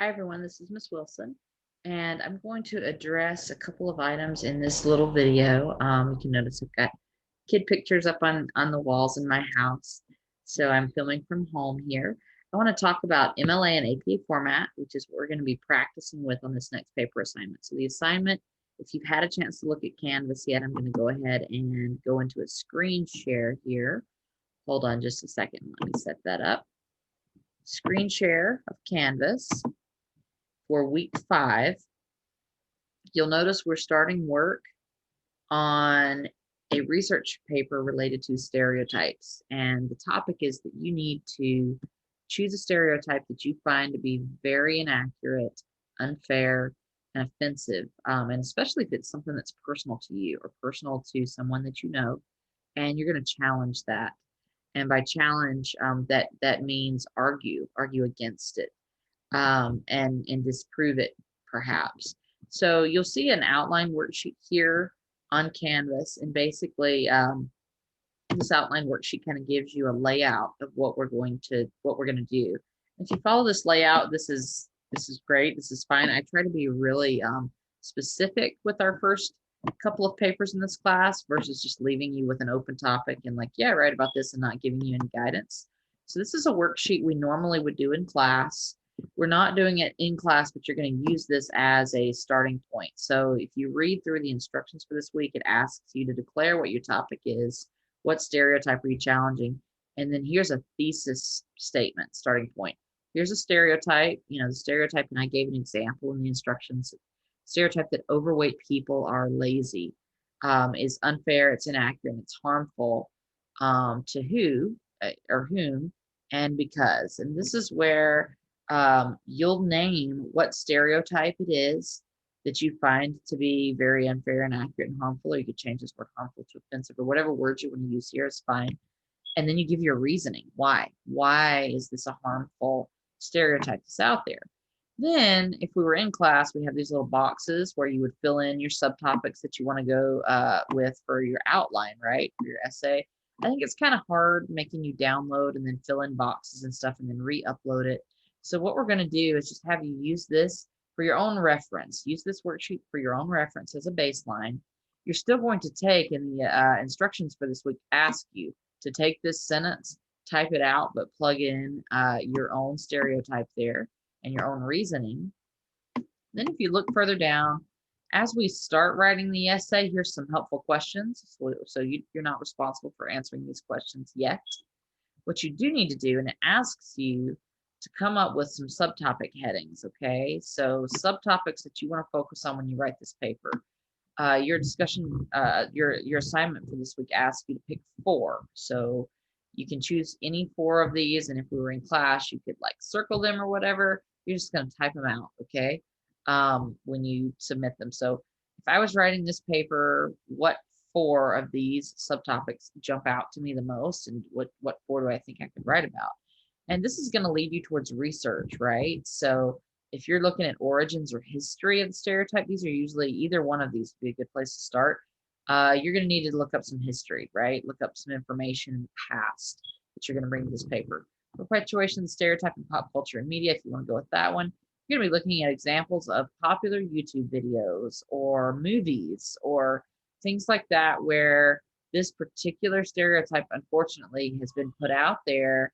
Hi everyone, this is Miss Wilson, and I'm going to address a couple of items in this little video. You can notice I've got kid pictures up on the walls in my house, so I'm filming from home here. I want to talk about MLA and APA format, which is what we're going to be practicing with on this next paper assignment. So the assignment, if you've had a chance to look at Canvas yet, I'm going to go ahead and go into a screen share here. Hold on just a second. Let me set that up. Screen share of Canvas for week 5. You'll notice we're starting work on a research paper related to stereotypes. And the topic is that you need to choose a stereotype that you find to be very inaccurate, unfair, and offensive. And especially if it's something that's personal to you or personal to someone that you know, and you're going to challenge that. And by challenge, that means argue against it, and disprove it perhaps. So you'll see an outline worksheet here on Canvas, and basically this outline worksheet kind of gives you a layout of what we're going to do. If you follow this layout, this is great. This is fine. I try to be really specific with our first couple of papers in this class versus just leaving you with an open topic and like, yeah, write about this and not giving you any guidance. So this is a worksheet we normally would do in class. We're not doing it in class, but you're going to use this as a starting point. So if you read through the instructions for this week, it asks you to declare what your topic is, what stereotype are you challenging, and then here's a thesis statement, starting point. Here's a stereotype, the stereotype, and I gave an example in the instructions. Stereotype that overweight people are lazy is unfair, it's inaccurate, and it's harmful to who or whom and because. And this is where you'll name what stereotype it is that you find to be very unfair, inaccurate, and harmful, or you could change this word harmful to offensive, or whatever words you want to use here is fine. And then you give your reasoning. Why? Why is this a harmful stereotype that's out there? Then, if we were in class, we have these little boxes where you would fill in your subtopics that you want to go with for your outline, right? For your essay. I think it's kind of hard making you download and then fill in boxes and stuff and then re-upload it. So what we're going to do is just have you use this for your own reference. Use this worksheet for your own reference as a baseline. You're still going to take, in the instructions for this week, ask you to take this sentence, type it out, but plug in your own stereotype there and your own reasoning. Then if you look further down, as we start writing the essay, here's some helpful questions. So you're not responsible for answering these questions yet. What you do need to do, and it asks you to come up with some subtopic headings, okay? So subtopics that you want to focus on when you write this paper. Your discussion, your assignment for this week asks you to pick 4. So you can choose any 4 of these, and if we were in class, you could like circle them or whatever. You're just going to type them out, okay? When you submit them. So if I was writing this paper, what 4 of these subtopics jump out to me the most, and what 4 do I think I could write about? And this is going to lead you towards research, right? So if you're looking at origins or history of the stereotype, these are usually either one of these would be a good place to start. You're going to need to look up some history, right? Look up some information in the past that you're going to bring to this paper. Perpetuation, stereotype, and pop culture and media, if you want to go with that one. You're going to be looking at examples of popular YouTube videos or movies or things like that where this particular stereotype, unfortunately, has been put out there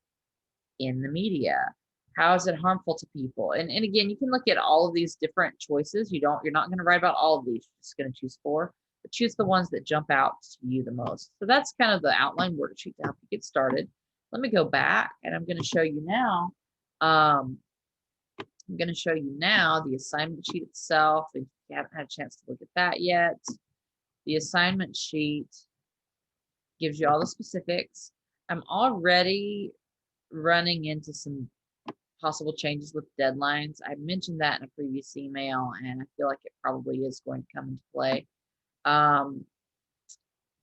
in the media. How is it harmful to people? And again, you can look at all of these different choices. You're not going to write about all of these. You're just going to choose 4, but choose the ones that jump out to you the most. So that's kind of the outline worksheet to help you get started. Let me go back and I'm going to show you now. I'm going to show you now the assignment sheet itself. If you haven't had a chance to look at that yet, the assignment sheet gives you all the specifics. I'm already running into some possible changes with deadlines. I mentioned that in a previous email, and I feel like it probably is going to come into play.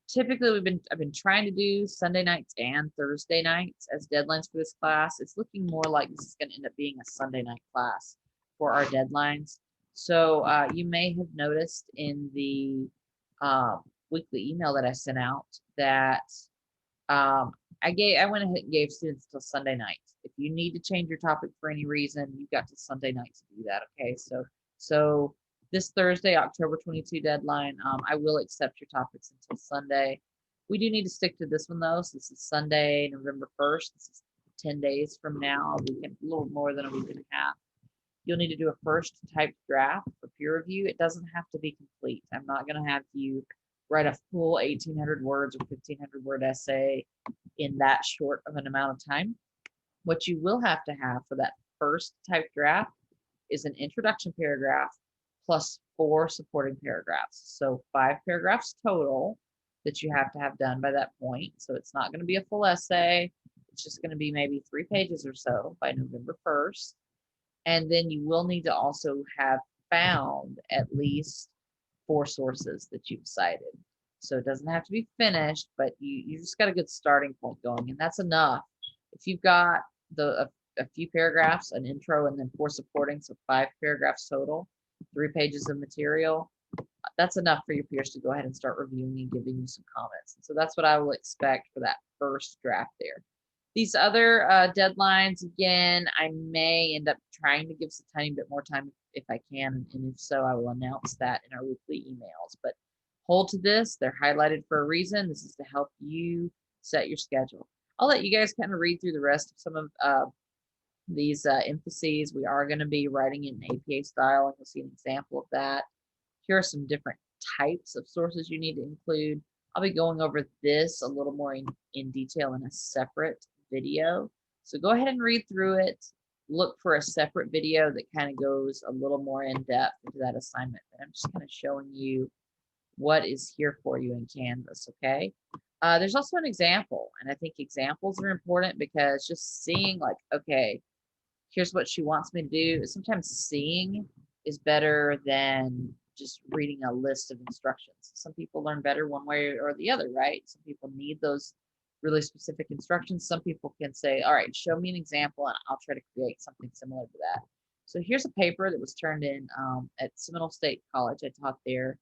Typically, I've been trying to do Sunday nights and Thursday nights as deadlines for this class. It's looking more like this is going to end up being a Sunday night class for our deadlines. So you may have noticed in the weekly email that I sent out that I I went ahead and gave students till Sunday night. If you need to change your topic for any reason, you've got to Sunday night to do that. Okay, so this Thursday, October 22 deadline, I will accept your topics until Sunday. We do need to stick to this one though. So this is Sunday, November 1st. This is 10 days from now, a little more than a week and a half. You'll need to do a first typed draft for peer review. It doesn't have to be complete. I'm not going to have you write a full 1,800 words or 1,500 word essay in that short of an amount of time. What you will have to have for that first typed draft is an introduction paragraph plus 4 supporting paragraphs. So 5 paragraphs total that you have to have done by that point. So it's not going to be a full essay. It's just going to be maybe 3 pages or so by November 1st. And then you will need to also have found at least 4 sources that you've cited. So it doesn't have to be finished, but you just got a good starting point going, and that's enough. If you've got a few paragraphs, an intro, and then 4 supporting, so 5 paragraphs total, 3 pages of material, that's enough for your peers to go ahead and start reviewing and giving you some comments. And so that's what I will expect for that first draft there. These other deadlines, again, I may end up trying to give us a tiny bit more time if I can, and if so, I will announce that in our weekly emails. But hold to this. They're highlighted for a reason. This is to help you set your schedule. I'll let you guys kind of read through the rest of some of these emphases. We are going to be writing in APA style, and you'll see an example of that. Here are some different types of sources you need to include. I'll be going over this a little more in detail in a separate video. So go ahead and read through it. Look for a separate video that kind of goes a little more in depth into that assignment. And I'm just kind of showing you what is here for you in Canvas, okay? There's also an example, and I think examples are important because just seeing like, okay, here's what she wants me to do. Sometimes seeing is better than just reading a list of instructions. Some people learn better one way or the other, right? Some people need those really specific instructions. Some people can say, all right, show me an example and I'll try to create something similar to that. So here's a paper that was turned in at Seminole State College. I taught there.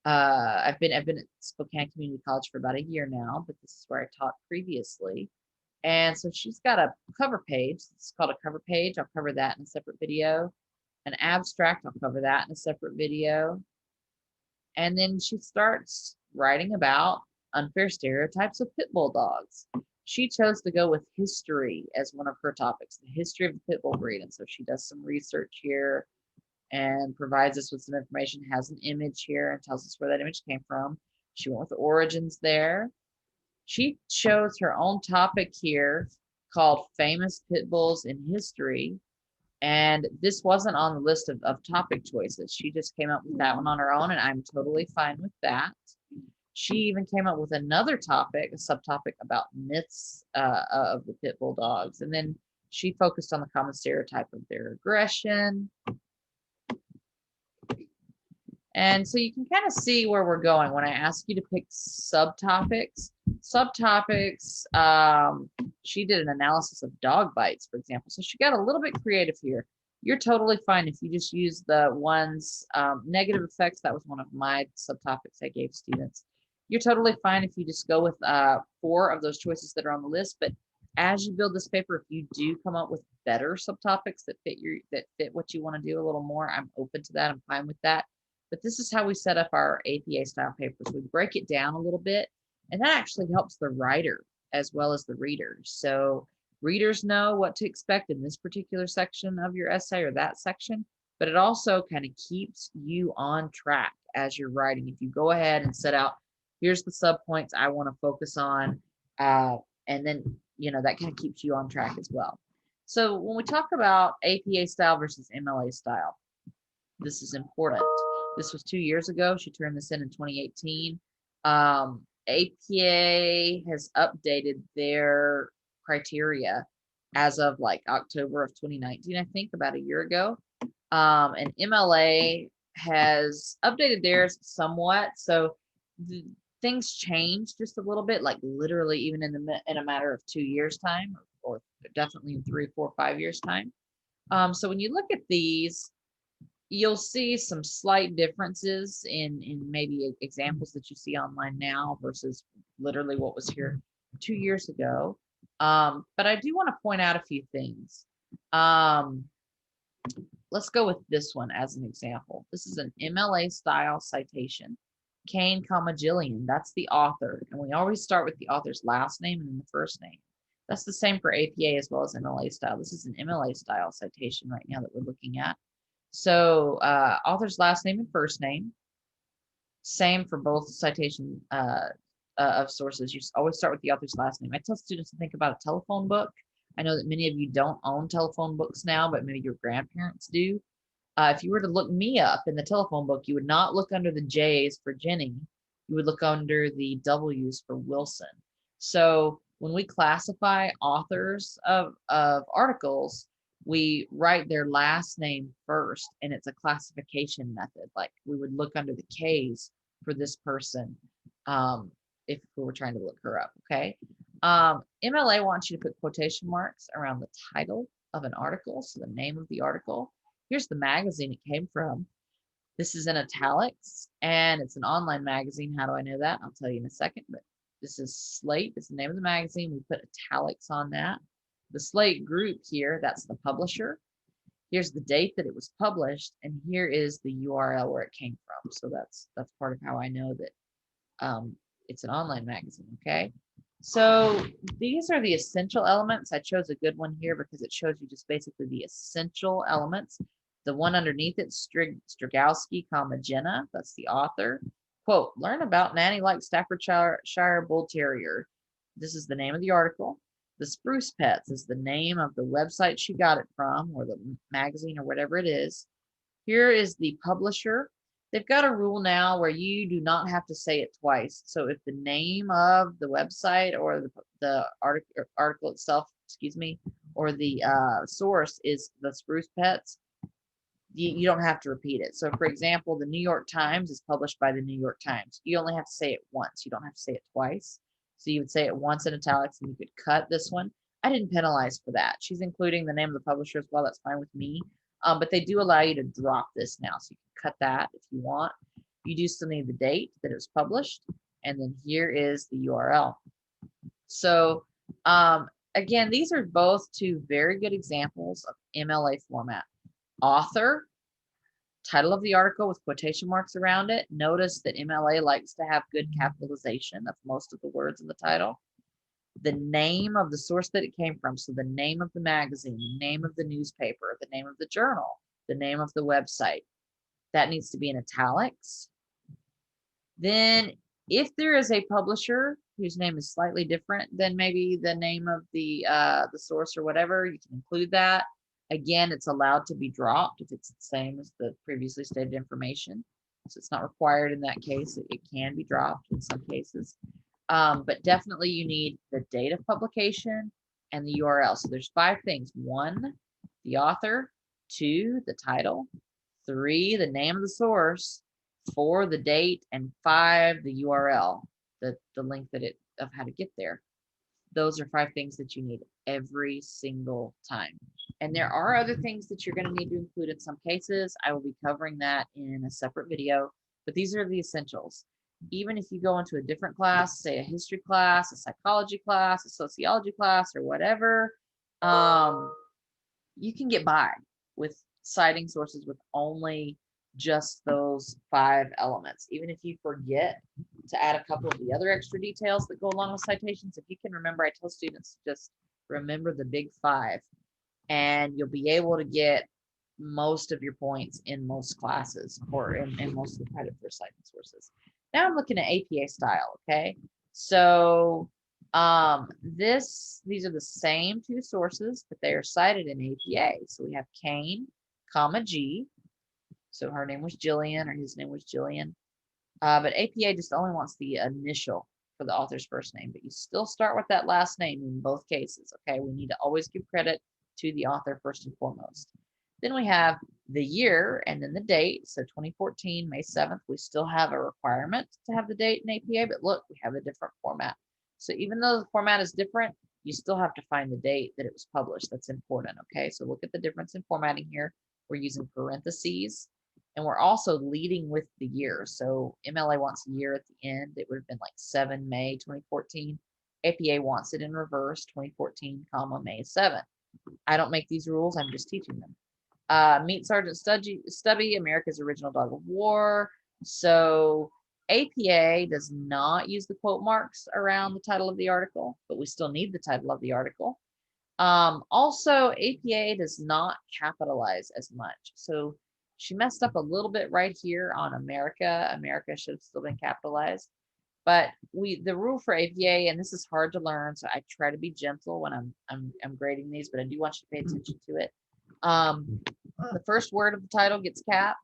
I've been at Spokane Community College for about a year now, but this is where I taught previously. And so she's got a cover page. It's called a cover page. I'll cover that in a separate video. An abstract, I'll cover that in a separate video. And then she starts writing about unfair stereotypes of pit bull dogs. She chose to go with history as one of her topics, the history of the pit bull breed. And so she does some research here and provides us with some information, has an image here and tells us where that image came from. She went with the origins there. She chose her own topic here called Famous Pit Bulls in History. And this wasn't on the list of topic choices. She just came up with that one on her own, and I'm totally fine with that. She even came up with another topic, a subtopic about myths of the pit bull dogs. And then she focused on the common stereotype of their aggression. And so you can kind of see where we're going when I ask you to pick subtopics. She did an analysis of dog bites, for example. So she got a little bit creative here. You're totally fine if you just use the ones, negative effects. That was one of my subtopics I gave students. You're totally fine if you just go with 4 of those choices that are on the list. But as you build this paper, if you do come up with better subtopics that fit what you want to do a little more, I'm open to that. I'm fine with that. But this is how we set up our APA style papers. We break it down a little bit, and that actually helps the writer as well as the readers. So readers know what to expect in this particular section of your essay or that section, but it also kind of keeps you on track as you're writing. If you go ahead and set out, here's the subpoints I want to focus on, and then, that kind of keeps you on track as well. So when we talk about APA style versus MLA style, this is important. This was 2 years ago. She turned this in 2018. APA has updated their criteria as of like October of 2019, I think, about a year ago. And MLA has updated theirs somewhat. So things changed just a little bit, like literally even in a matter of 2 years time, or definitely in 3, 4, 5 years time. So when you look at these, you'll see some slight differences in maybe examples that you see online now versus literally what was here 2 years ago. But I do want to point out a few things. Um, let's go with this one as an example. This is an MLA style citation. Kane, Jillian, that's the author. And we always start with the author's last name and then the first name. That's the same for APA as well as MLA style. This is an MLA style citation right now that we're looking at. So author's last name and first name. Same for both citation of sources. You always start with the author's last name. I tell students to think about a telephone book. I know that many of you don't own telephone books now, but maybe your grandparents do. If you were to look me up in the telephone book, you would not look under the J's for Jenny. You would look under the W's for Wilson. So when we classify authors of articles, we write their last name first, and it's a classification method. Like we would look under the K's for this person if we were trying to look her up, okay? MLA wants you to put quotation marks around the title of an article, so the name of the article. Here's the magazine it came from. This is in italics, and it's an online magazine. How do I know that? I'll tell you in a second, but this is Slate. It's the name of the magazine. We put italics on that. The Slate group here, that's the publisher. Here's the date that it was published, and here is the URL where it came from. So that's part of how I know that it's an online magazine, okay? So these are the essential elements. I chose a good one here because it shows you just basically the essential elements. The one underneath it, Strigowski, Jenna, that's the author. Quote, learn about Nanny like Staffordshire Bull Terrier. This is the name of the article. The Spruce Pets is the name of the website she got it from, or the magazine, or whatever it is. Here is the publisher. They've got a rule now where you do not have to say it twice. So if the name of the website or the article itself, excuse me, or the source is the Spruce Pets, you don't have to repeat it. So for example, the New York Times is published by the New York Times. You only have to say it once. You don't have to say it twice. So you would say it once in italics and you could cut this one. I didn't penalize for that. She's including the name of the publisher as well. That's fine with me. But they do allow you to drop this now. So you can cut that if you want. You do still need the date that it was published. And then here is the URL. So again, these are both two very good examples of MLA format. Author, title of the article with quotation marks around it. Notice that MLA likes to have good capitalization of most of the words in the title. The name of the source that it came from, so the name of the magazine, the name of the newspaper, the name of the journal, the name of the website, that needs to be in italics. Then if there is a publisher whose name is slightly different than maybe the name of the source or whatever, you can include that. Again, it's allowed to be dropped if it's the same as the previously stated information. So it's not required in that case. It can be dropped in some cases. But definitely you need the date of publication and the URL. So there's 5 things. 1, the author. 2, the title. 3, the name of the source. 4, the date. And 5, the URL, the link of how to get there. Those are 5 things that you need every single time. And there are other things that you're going to need to include in some cases. I will be covering that in a separate video, but these are the essentials. Even if you go into a different class, say a history class, a psychology class, a sociology class, or whatever, you can get by with citing sources with only just those 5 elements. Even if you forget to add a couple of the other extra details that go along with citations, if you can remember, I tell students to just remember the big 5, and you'll be able to get most of your points in most classes or in most of the credit for citing sources. Now I'm looking at APA style, okay? So these are the same 2 sources, but they are cited in APA. So we have Kane, G. So her name was Jillian, or his name was Jillian. But APA just only wants the initial for the author's first name, but you still start with that last name in both cases, okay? We need to always give credit to the author first and foremost. Then we have the year and then the date. So 2014, May 7th, we still have a requirement to have the date in APA, but look, we have a different format. So even though the format is different, you still have to find the date that it was published. That's important, okay? So look at the difference in formatting here. We're using parentheses, and we're also leading with the year. So MLA wants a year at the end. It would have been like 7 May 2014. APA wants it in reverse, 2014, comma, May 7. I don't make these rules, I'm just teaching them. Meet Sergeant Stubby, America's Original Dog of War. So APA does not use the quote marks around the title of the article, but we still need the title of the article. Also, APA does not capitalize as much. So she messed up a little bit right here on America. America should have still been capitalized. But the rule for APA, and this is hard to learn, so I try to be gentle when I'm grading these, but I do want you to pay attention to it. The first word of the title gets capped,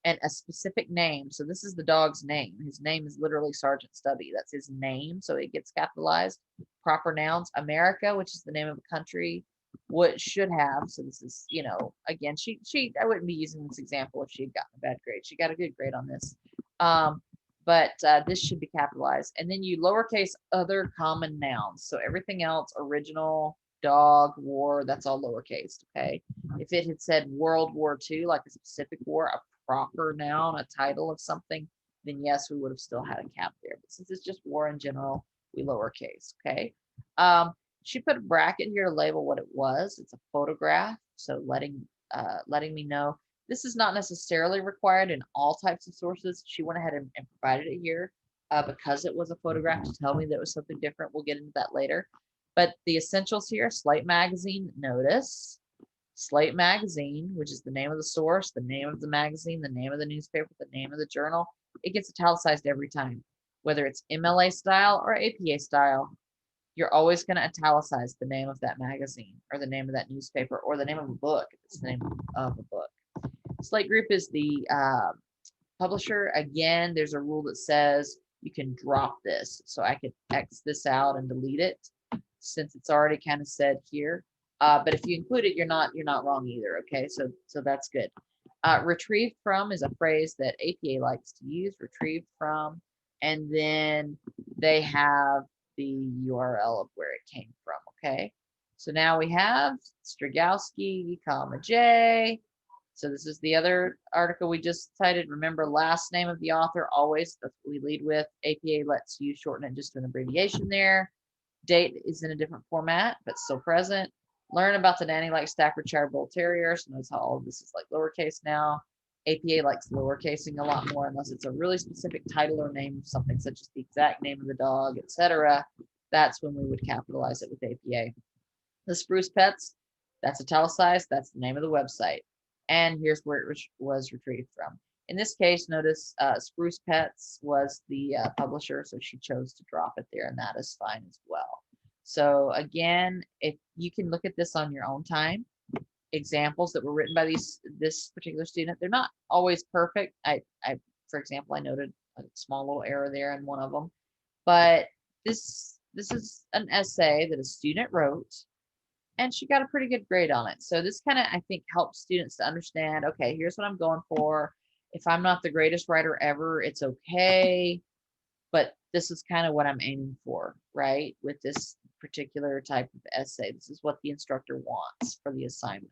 and a specific name. So this is the dog's name. His name is literally Sergeant Stubby. That's his name, so it gets capitalized. Proper nouns, America, which is the name of a country, what should have. So this is, you know, again, I wouldn't be using this example if she had gotten a bad grade. She got a good grade on this. But this should be capitalized. And then you lowercase other common nouns. So everything else, original, dog, war, that's all lowercase, okay? If it had said World War II, like a specific war, a proper noun, a title of something, then yes, we would have still had a cap there. But since it's just war in general, we lowercase, okay? She put a bracket here to label what it was. It's a photograph, so letting me know. This is not necessarily required in all types of sources. She went ahead and provided it here because it was a photograph to tell me that it was something different. We'll get into that later. But the essentials here, Slate Magazine, notice. Slate Magazine, which is the name of the source, the name of the magazine, the name of the newspaper, the name of the journal, it gets italicized every time. Whether it's MLA style or APA style, you're always going to italicize the name of that magazine or the name of that newspaper or the name of a book if it's the name of a book. Slate Group is the publisher. Again, there's a rule that says you can drop this. So I could X this out and delete it since it's already kind of said here. But if you include it, you're not wrong either. Okay, so that's good. Retrieved from is a phrase that APA likes to use. Retrieved from, and then they have the URL of where it came from. Okay, so now we have Strigowski, comma J. So this is the other article we just cited. Remember, last name of the author always, that's what we lead with. APA lets you shorten it just to an abbreviation there. Date is in a different format, but still present. Learn about the nanny like Staffordshire Bull Terrier. So notice how all of this is like lowercase now. APA likes lowercasing a lot more unless it's a really specific title or name of something, such as the exact name of the dog, etc. That's when we would capitalize it with APA. The Spruce Pets, that's italicized. That's the name of the website. And here's where it was retrieved from. In this case, notice Spruce Pets was the publisher, so she chose to drop it there, and that is fine as well. So again, if you can look at this on your own time, examples that were written by this particular student, they're not always perfect. For example, I noted a small little error there in one of them, but this is an essay that a student wrote, and she got a pretty good grade on it. So this kind of, I think, helps students to understand, okay, here's what I'm going for. If I'm not the greatest writer ever, it's okay, but this is kind of what I'm aiming for, right? With this particular type of essay, this is what the instructor wants for the assignment.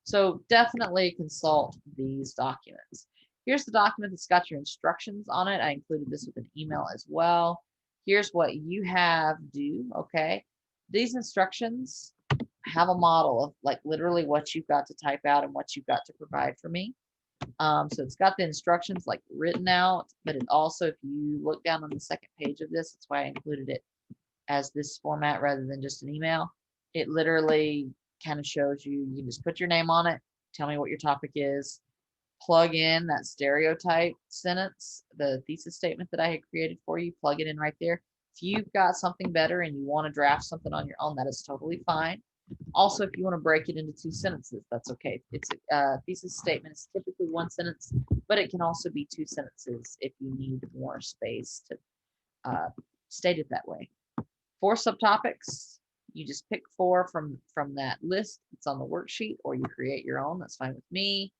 So definitely consult these documents. Here's the document that's got your instructions on it. I included this with an email as well. Here's what you have due, okay? These instructions have a model of like literally what you've got to type out and what you've got to provide for me. So it's got the instructions like written out, but it also, if you look down on the second page of this, that's why I included it as this format rather than just an email. It literally kind of shows you, you can just put your name on it, tell me what your topic is, plug in that stereotype sentence, the thesis statement that I had created for you, plug it in right there. If you've got something better and you want to draft something on your own, that is totally fine. Also, if you want to break it into 2 sentences, that's okay. It's a thesis statement is typically 1 sentence, but it can also be 2 sentences if you need more space to state it that way. 4 subtopics. You just pick 4 from that list that's on the worksheet, or you create your own. That's fine with me.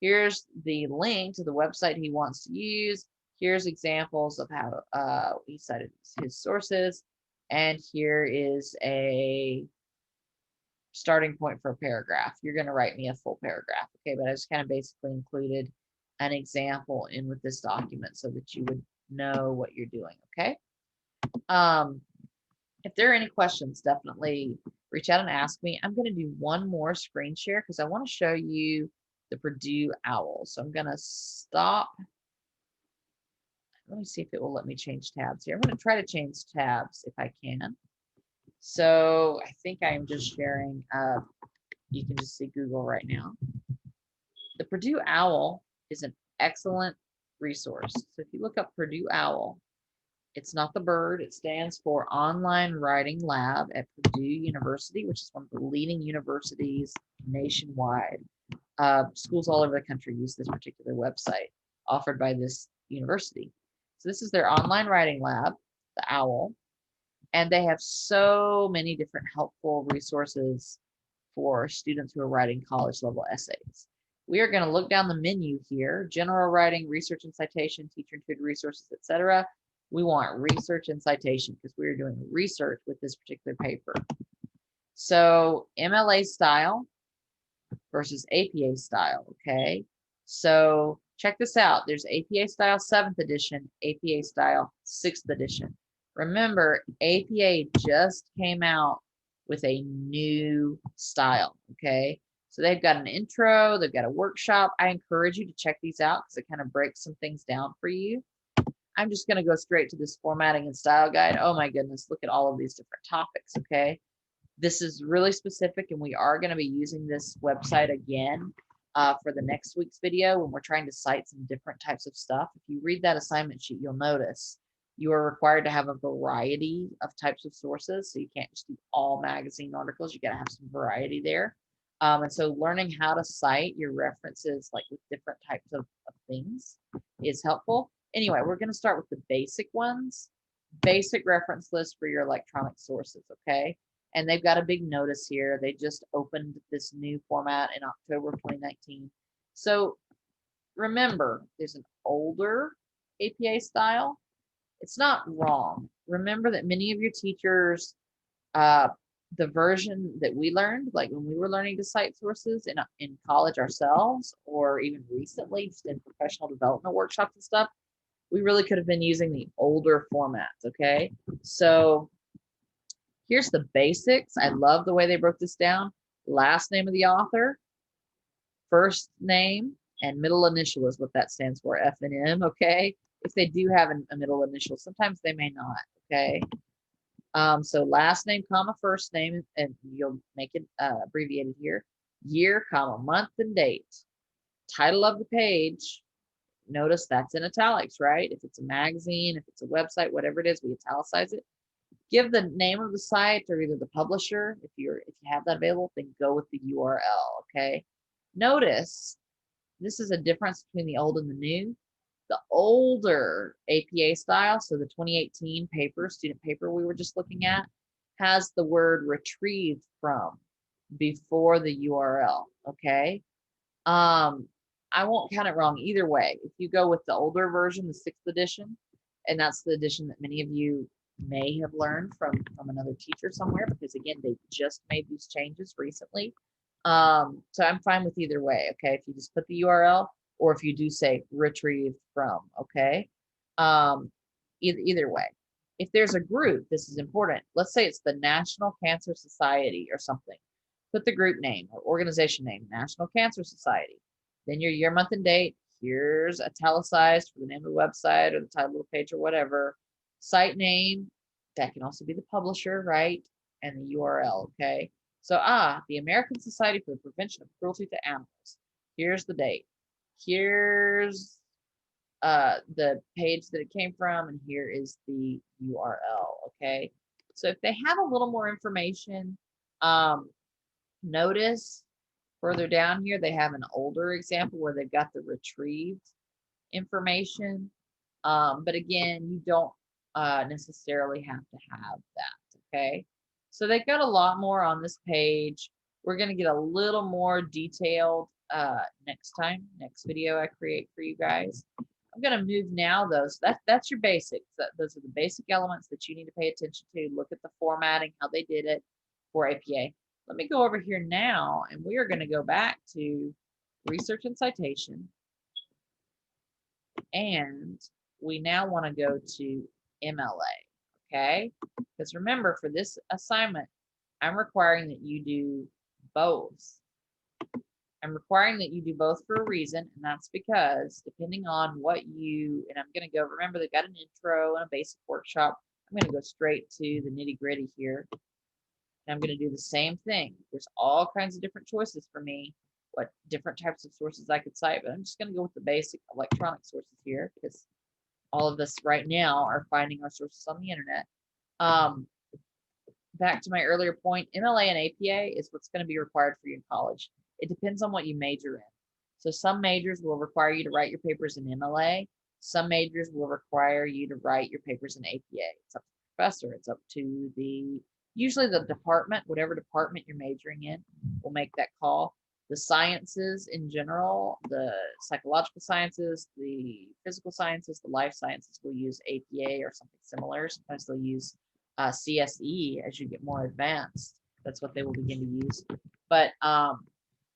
Here's the link to the website he wants to use. Here's examples of how he cited his sources. And here is a starting point for a paragraph. You're going to write me a full paragraph, okay? But I just kind of basically included an example in with this document so that you would know what you're doing, okay? If there are any questions, definitely reach out and ask me. I'm going to do one more screen share because I want to show you the Purdue OWL. So I'm going to stop. Let me see if it will let me change tabs here. I'm going to try to change tabs if I can. So I think I am just sharing. You can just see Google right now. The Purdue OWL is an excellent resource. So if you look up Purdue OWL, it's not the bird. It stands for Online Writing Lab at Purdue University, which is one of the leading universities nationwide. Schools all over the country use this particular website offered by this university. So this is their online writing lab, the OWL, and they have so many different helpful resources for students who are writing college level essays. We are going to look down the menu here, general writing, research and citation, teacher and tutor resources, etc. We want research and citation because we are doing research with this particular paper. So MLA style versus APA style, okay? So check this out. There's APA style 7th edition, APA style 6th edition. Remember, APA just came out with a new style, okay? So they've got an intro, they've got a workshop. I encourage you to check these out because it kind of breaks some things down for you. I'm just going to go straight to this formatting and style guide. Oh my goodness, look at all of these different topics, okay? This is really specific, and we are going to be using this website again for the next week's video when we're trying to cite some different types of stuff. If you read that assignment sheet, you'll notice you are required to have a variety of types of sources. So you can't just do all magazine articles. You got to have some variety there. And so learning how to cite your references like with different types of things is helpful. Anyway, we're going to start with the basic ones. Basic reference list for your electronic sources, okay? And they've got a big notice here. They just opened this new format in October of 2019. So remember, there's an older APA style. It's not wrong. Remember that many of your teachers, the version that we learned, like when we were learning to cite sources in college ourselves, or even recently just in professional development workshops and stuff, we really could have been using the older formats, okay? So here's the basics. I love the way they broke this down. Last name of the author, first name, and middle initial is what that stands for, F and M, okay? If they do have a middle initial, sometimes they may not, okay? So last name, comma, first name, and you'll make it abbreviated here. Year, comma, month and date. Title of the page. Notice that's in italics, right? If it's a magazine, if it's a website, whatever it is, we italicize it. Give the name of the site or either the publisher. If you have that available, then go with the URL, okay? Notice this is a difference between the old and the new. The older APA style, so the 2018 paper, student paper we were just looking at, has the word retrieved from before the URL, okay? I won't count it wrong either way. If you go with the older version, the 6th edition, and that's the edition that many of you may have learned from another teacher somewhere, because again, they just made these changes recently. So I'm fine with either way, okay? If you just put the URL, or if you do say retrieved from, okay? Either way. If there's a group, this is important. Let's say it's the National Cancer Society or something. Put the group name or organization name, National Cancer Society. Then your year, month, and date. Here's italicized for the name of the website or the title of the page or whatever. Site name, that can also be the publisher, right? And the URL, okay? So, the American Society for the Prevention of Cruelty to Animals. Here's the date. Here's the page that it came from, and here is the URL, okay? So if they have a little more information, notice further down here, they have an older example where they've got the retrieved information. But again, you don't necessarily have to have that, okay? So they've got a lot more on this page. We're going to get a little more detailed next time, next video I create for you guys. I'm going to move now, though. So that's your basics. Those are the basic elements that you need to pay attention to. Look at the formatting, how they did it for APA. Let me go over here now, and we are going to go back to research and citation. And we now want to go to MLA, okay? Because remember, for this assignment, I'm requiring that you do both. I'm requiring that you do both for a reason, and that's because depending on what you, and I'm going to go, remember they've got an intro and a basic workshop. I'm going to go straight to the nitty gritty here. And I'm going to do the same thing. There's all kinds of different choices for me, what different types of sources I could cite, but I'm just going to go with the basic electronic sources here because all of us right now are finding our sources on the internet. Back to my earlier point, MLA and APA is what's going to be required for you in college. It depends on what you major in. So some majors will require you to write your papers in MLA. Some majors will require you to write your papers in APA. It's up to the professor. It's up to usually the department, whatever department you're majoring in, will make that call. The sciences in general, the psychological sciences, the physical sciences, the life sciences will use APA or something similar. Sometimes they'll use CSE as you get more advanced. That's what they will begin to use. But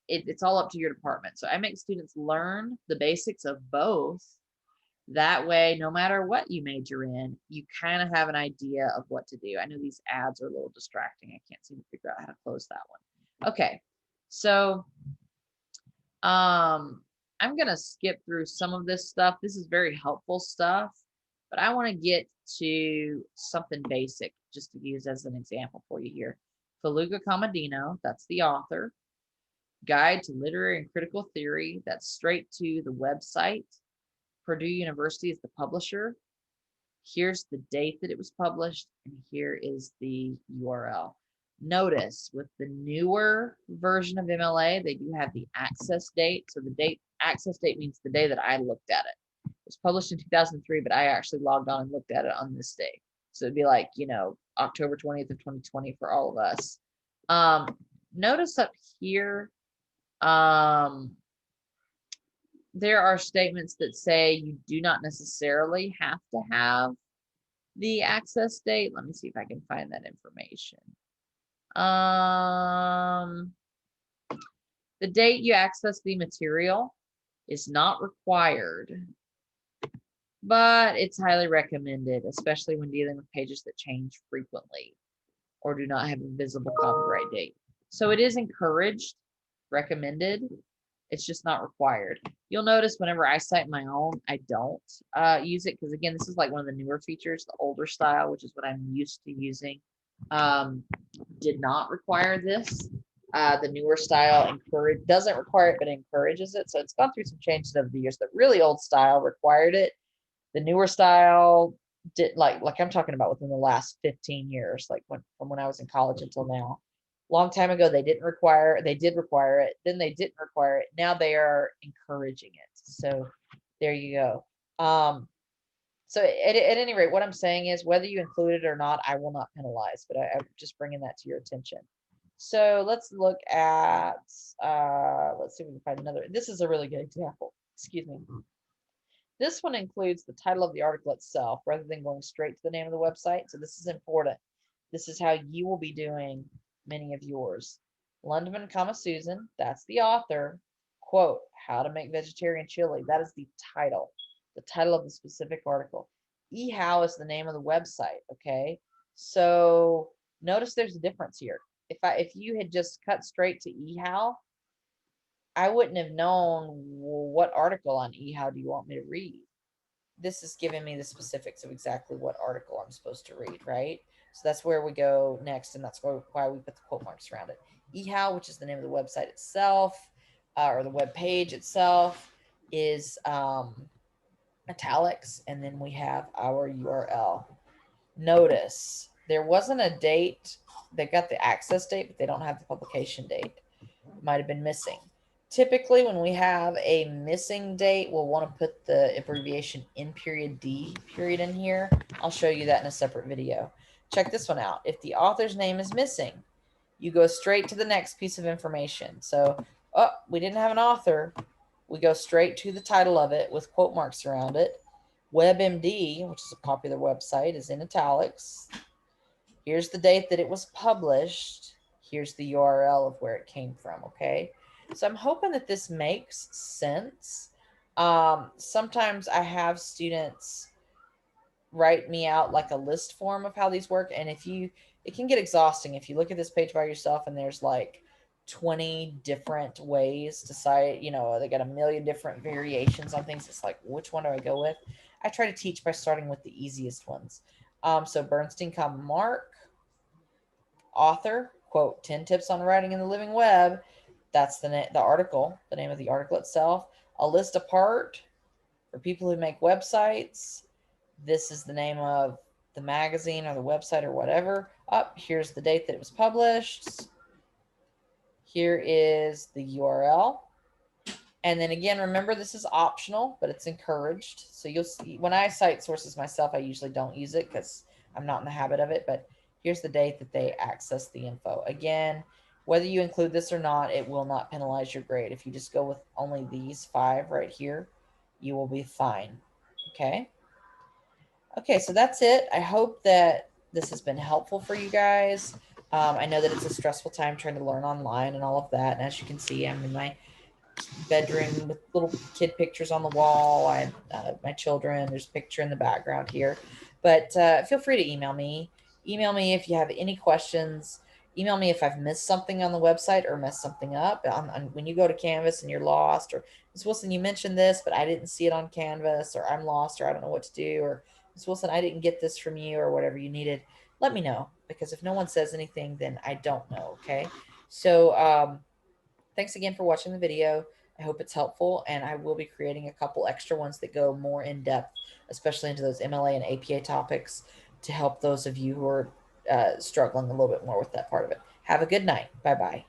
it's all up to your department. So I make students learn the basics of both. That way, no matter what you major in, you kind of have an idea of what to do. I know these ads are a little distracting. I can't seem to figure out how to close that one. Okay, so I'm going to skip through some of this stuff. This is very helpful stuff, but I want to get to something basic just to use as an example for you here. Faluga Comodino, that's the author. Guide to Literary and Critical Theory, that's straight to the website. Purdue University is the publisher. Here's the date that it was published, and here is the URL. Notice with the newer version of MLA, they do have the access date. So the access date means the day that I looked at it. It was published in 2003, but I actually logged on and looked at it on this day. So it'd be like, October 20th of 2020 for all of us. Notice up here, there are statements that say you do not necessarily have to have the access date. Let me see if I can find that information. The date you access the material is not required, but it's highly recommended, especially when dealing with pages that change frequently or do not have a visible copyright date. So it is encouraged, recommended. It's just not required. You'll notice whenever I cite my own, I don't use it because, again, this is like one of the newer features. The older style, which is what I'm used to using, did not require this. The newer style doesn't require it, but encourages it. So it's gone through some changes over the years. The really old style required it. The newer style did, like I'm talking about within the last 15 years, like from when I was in college until now. Long time ago, they did require it. Then they didn't require it. Now they are encouraging it. So there you go. So at any rate, what I'm saying is whether you include it or not, I will not penalize, but I'm just bringing that to your attention. So let's look at, let's see if we can find another. This is a really good example. Excuse me. This one includes the title of the article itself rather than going straight to the name of the website. So this is important. This is how you will be doing many of yours. Lundman, Susan, that's the author. Quote, How to Make Vegetarian Chili. That is the title of the specific article. eHow is the name of the website, okay? So notice there's a difference here. If you had just cut straight to eHow, I wouldn't have known, well, what article on eHow do you want me to read? This is giving me the specifics of exactly what article I'm supposed to read, right? So that's where we go next, and that's why we put the quote marks around it. eHow, which is the name of the website itself, or the web page itself, is italics, and then we have our URL. Notice there wasn't a date. They got the access date, but they don't have the publication date. Might have been missing. Typically, when we have a missing date, we'll want to put the abbreviation in period D period in here. I'll show you that in a separate video. Check this one out. If the author's name is missing, you go straight to the next piece of information. So, we didn't have an author. We go straight to the title of it with quote marks around it. WebMD, which is a popular website, is in italics. Here's the date that it was published. Here's the URL of where it came from, okay? So I'm hoping that this makes sense. Sometimes I have students write me out like a list form of how these work. And it can get exhausting if you look at this page by yourself and there's like 20 different ways to cite, they got a million different variations on things. It's like, which one do I go with? I try to teach by starting with the easiest ones. So Bernstein, Mark, author, quote, 10 tips on writing in the living web. That's the article, the name of the article itself. A list apart for people who make websites. This is the name of the magazine or the website or whatever. Here's the date that it was published. Here is the URL. And then again, remember, this is optional, but it's encouraged. So you'll see when I cite sources myself, I usually don't use it because I'm not in the habit of it. But here's the date that they access the info. Again, whether you include this or not, it will not penalize your grade. If you just go with only these 5 right here, you will be fine. Okay. Okay, so that's it. I hope that this has been helpful for you guys. I know that it's a stressful time trying to learn online and all of that. And as you can see, I'm in my bedroom with little kid pictures on the wall. I have my children. There's a picture in the background here. But feel free to email me. Email me if you have any questions. Email me if I've missed something on the website or messed something up. When you go to Canvas and you're lost, or Ms. Wilson, you mentioned this, but I didn't see it on Canvas, or I'm lost, or I don't know what to do, or Ms. Wilson, I didn't get this from you, or whatever you needed, let me know. Because if no one says anything, then I don't know. Okay. So, thanks again for watching the video. I hope it's helpful, and I will be creating a couple extra ones that go more in depth, especially into those MLA and APA topics, to help those of you who are struggling a little bit more with that part of it. Have a good night. Bye bye.